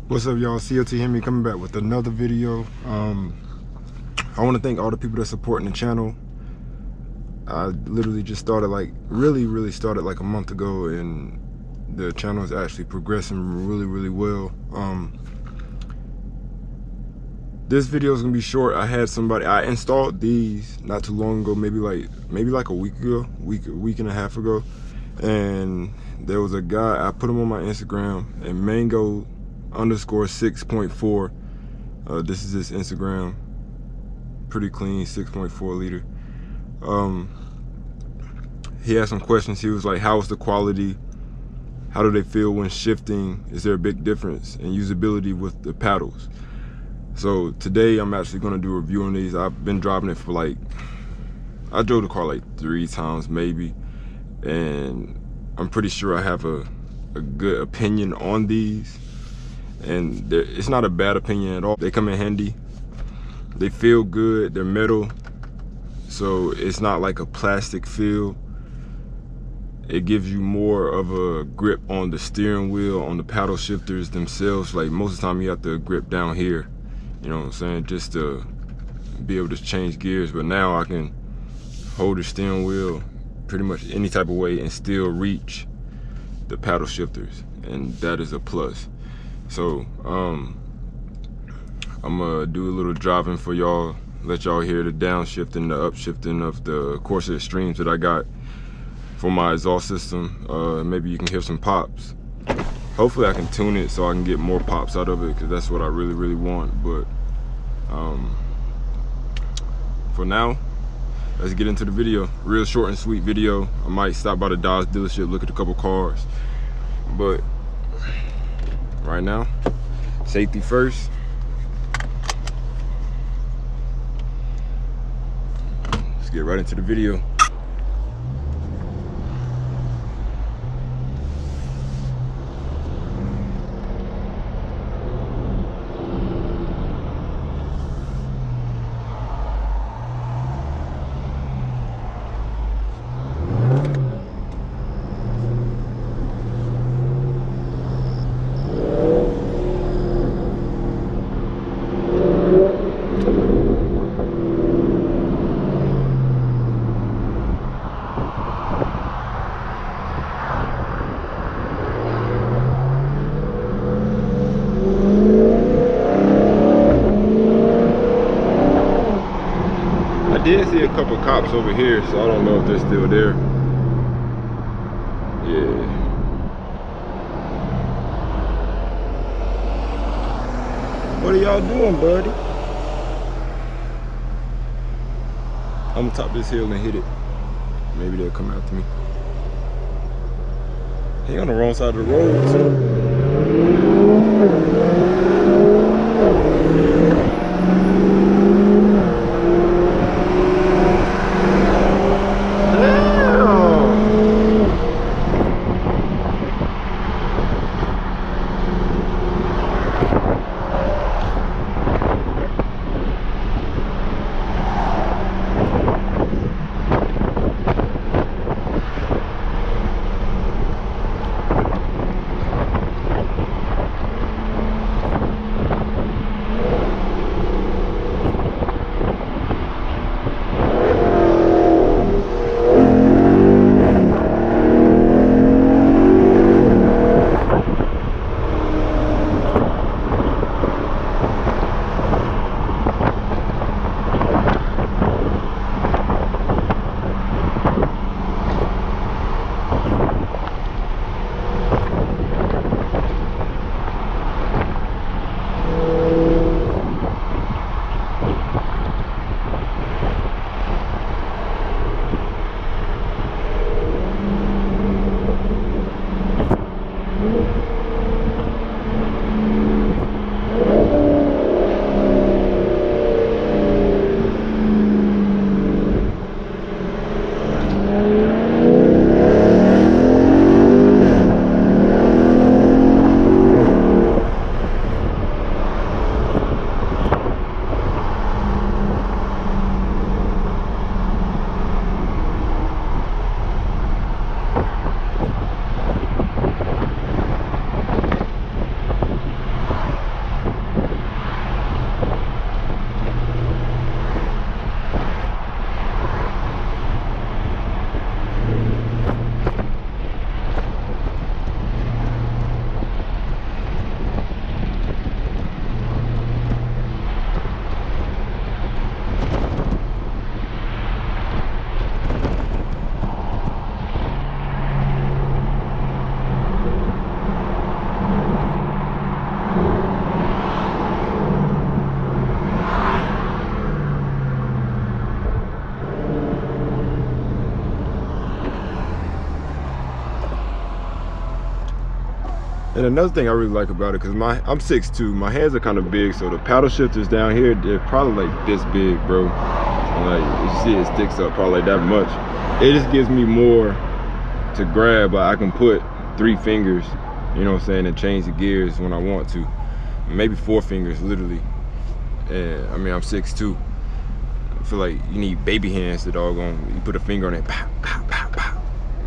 What's up, y'all? CLT Hemi coming back with another video. I want to thank all the people that supporting the channel. I literally just started really started like a month ago, and the channel is actually progressing really well. This video is gonna be short. I installed these not too long ago, maybe like a week ago, week and a half ago, and there was a guy, I put him on my Instagram, and Mango _ 6.4. This is his Instagram. Pretty clean, 6.4 liter. He had some questions. He was like, how is the quality? How do they feel when shifting? Is there a big difference in usability with the paddles? So today I'm actually gonna do a review on these. I've been driving it for I drove the car like 3 times maybe, and I'm pretty sure I have a good opinion on these. And it's not a bad opinion at all. They come in handy. They feel good. They're metal, so it's not like a plastic feel. It gives you more of a grip on the steering wheel, on the paddle shifters themselves. Like most of the time you have to grip down here, you know what I'm saying, just to be able to change gears. But now I can hold the steering wheel pretty much any type of way and still reach the paddle shifters, and that is a plus. So I'm gonna do a little driving for y'all, let y'all hear the downshifting, the upshifting of the Corsair Extremes that I got for my exhaust system. Maybe you can hear some pops. Hopefully I can tune it so I can get more pops out of it, because that's what I really want. But for now, let's get into the video. Real short and sweet video. I might stop by the Dodge dealership, look at a couple cars, but right now, safety first. Let's get right into the video. I did see a couple cops over here, so I don't know if they're still there. Yeah. What are y'all doing, buddy? I'm gonna top this hill and hit it. Maybe they'll come after me. He on the wrong side of the road, too. And another thing I really like about it, because I'm 6'2", my hands are kind of big, so the paddle shifters down here, they're probably like this big, bro. And like, you see it sticks up probably like that much. It just gives me more to grab. Like I can put 3 fingers, you know what I'm saying, and change the gears when I want to. Maybe 4 fingers, literally. And I mean, I'm 6'2". I feel like you need baby hands to doggone. You put a finger on it, pow, pow, pow, pow.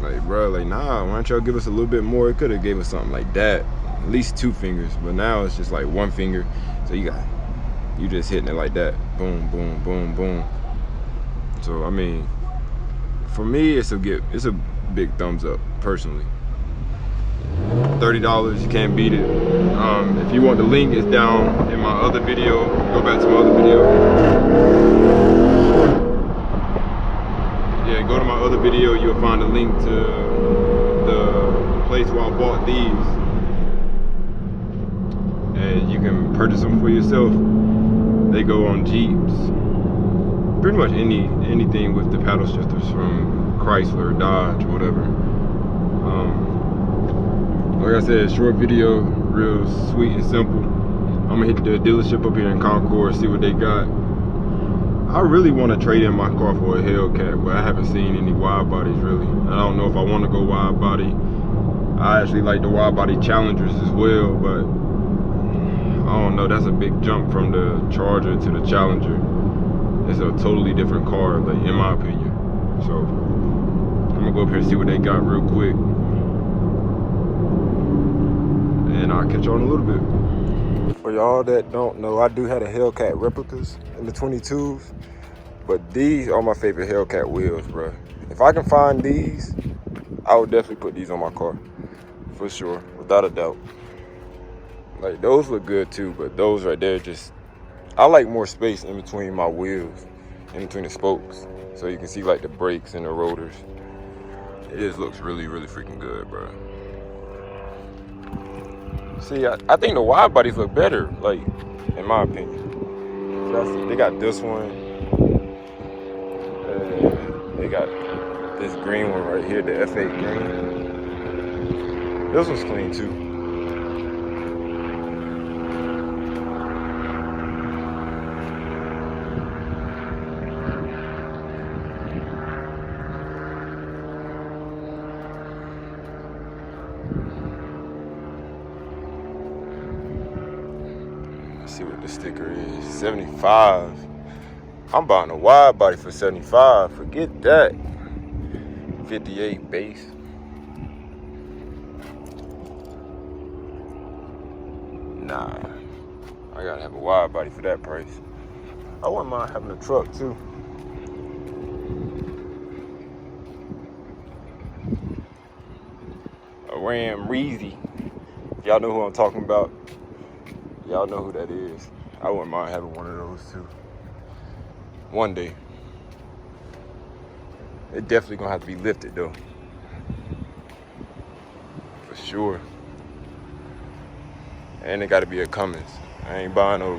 Like, bro, like, nah, why don't y'all give us a little bit more? It could have gave us something like that, at least 2 fingers, but now it's just like 1 finger. So you just hitting it like that, boom, boom, boom, boom. So I mean, for me, it's a big thumbs up, personally. $30, you can't beat it. If you want the link, it's down in my other video. Go back to my other video. Yeah, go to my other video, you'll find a link to the place where I bought these. And you can purchase them for yourself. They go on Jeeps. Pretty much anything with the paddle shifters from Chrysler, Dodge, whatever. Like I said, short video, real sweet and simple. I'm gonna hit the dealership up here in Concord, see what they got. I really want to trade in my car for a Hellcat, but I haven't seen any wide bodies really. I don't know if I want to go wide body. I actually like the wide body Challengers as well, but I don't know, that's a big jump from the Charger to the Challenger. It's a totally different car, like, in my opinion. So I'm gonna go up here and see what they got real quick, and I'll catch you on in a little bit. For y'all that don't know, I do have the Hellcat replicas in the 22s, but these are my favorite Hellcat wheels, bro. If I can find these, I would definitely put these on my car, for sure, without a doubt. Like, those look good too, but those right there, just, I like more space in between my wheels, in between the spokes, so you can see like the brakes and the rotors. It just looks really, really freaking good, bro. See, I think the wide bodies look better, like, in my opinion. So I see they got this one, and they got this green one right here, the F8 green. This one's clean too. See what the sticker is. 75. I'm buying a wide body for 75. Forget that. 58 base. Nah, I gotta have a wide body for that price. I wouldn't mind having a truck too. A Ram Reezy. Y'all know who I'm talking about. Y'all know who that is. I wouldn't mind having one of those too. One day. It definitely gonna have to be lifted though. For sure. And it gotta be a Cummins. I ain't buying no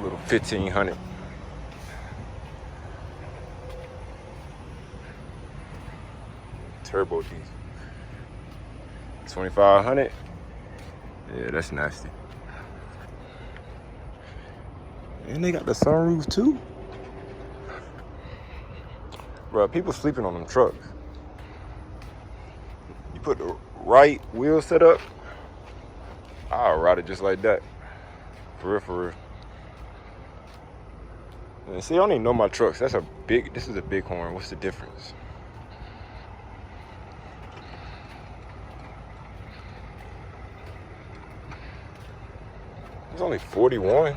little 1500. Turbo diesel. 2500. Yeah, that's nasty. And they got the sunroof too. Bro, people sleeping on them trucks. You put the right wheel set up, I'll ride it just like that. For real, for real. And see, I don't even know my trucks. This is a Bighorn. What's the difference? It's only 41.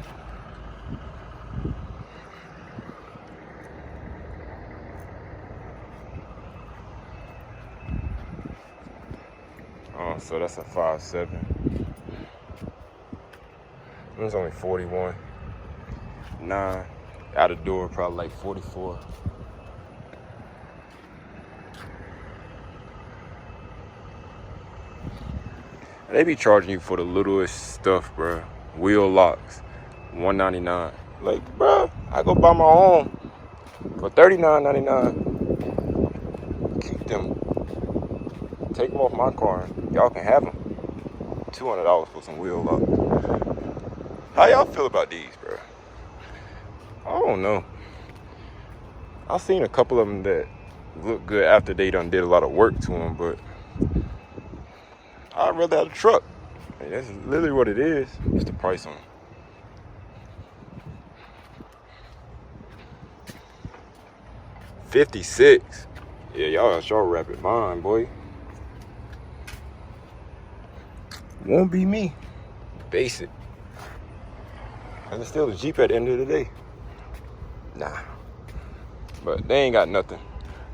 Oh, so that's a 5.7. It was only 41. Nah, out the door probably like 44. They be charging you for the littlest stuff, bro. Wheel locks, $199. Like, bro, I go buy my own for $39.99. Keep them. Take them off my car. Y'all can have them. $200 for some wheel locks. How y'all feel about these, bro? I don't know. I've seen a couple of them that look good after they done did a lot of work to them, but I'd rather have a truck. That's literally what it is. What's the price on it? $56. Yeah, y'all got your rapid mind, boy. Won't be me. Basic. And it's still a Jeep at the end of the day. Nah. But they ain't got nothing.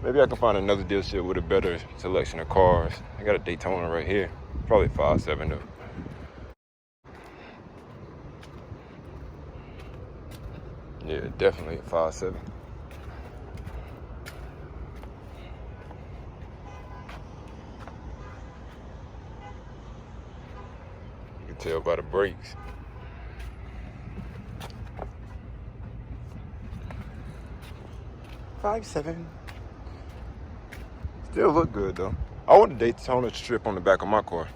Maybe I can find another dealership with a better selection of cars. I got a Daytona right here. Probably 5.7 though. Yeah, definitely a 5.7. You can tell by the brakes. $5.7. Still look good though. I want a Daytona strip on the back of my car,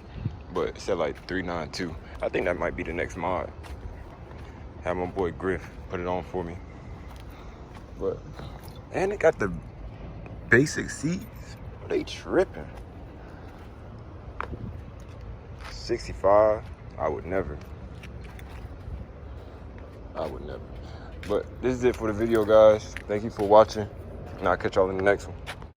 but it said like 392. I think that might be the next mod. Have my boy Griff put it on for me. But and it got the basic seats. They tripping. 65. I would never. But this is it for the video, guys. Thank you for watching, and I'll catch y'all in the next one.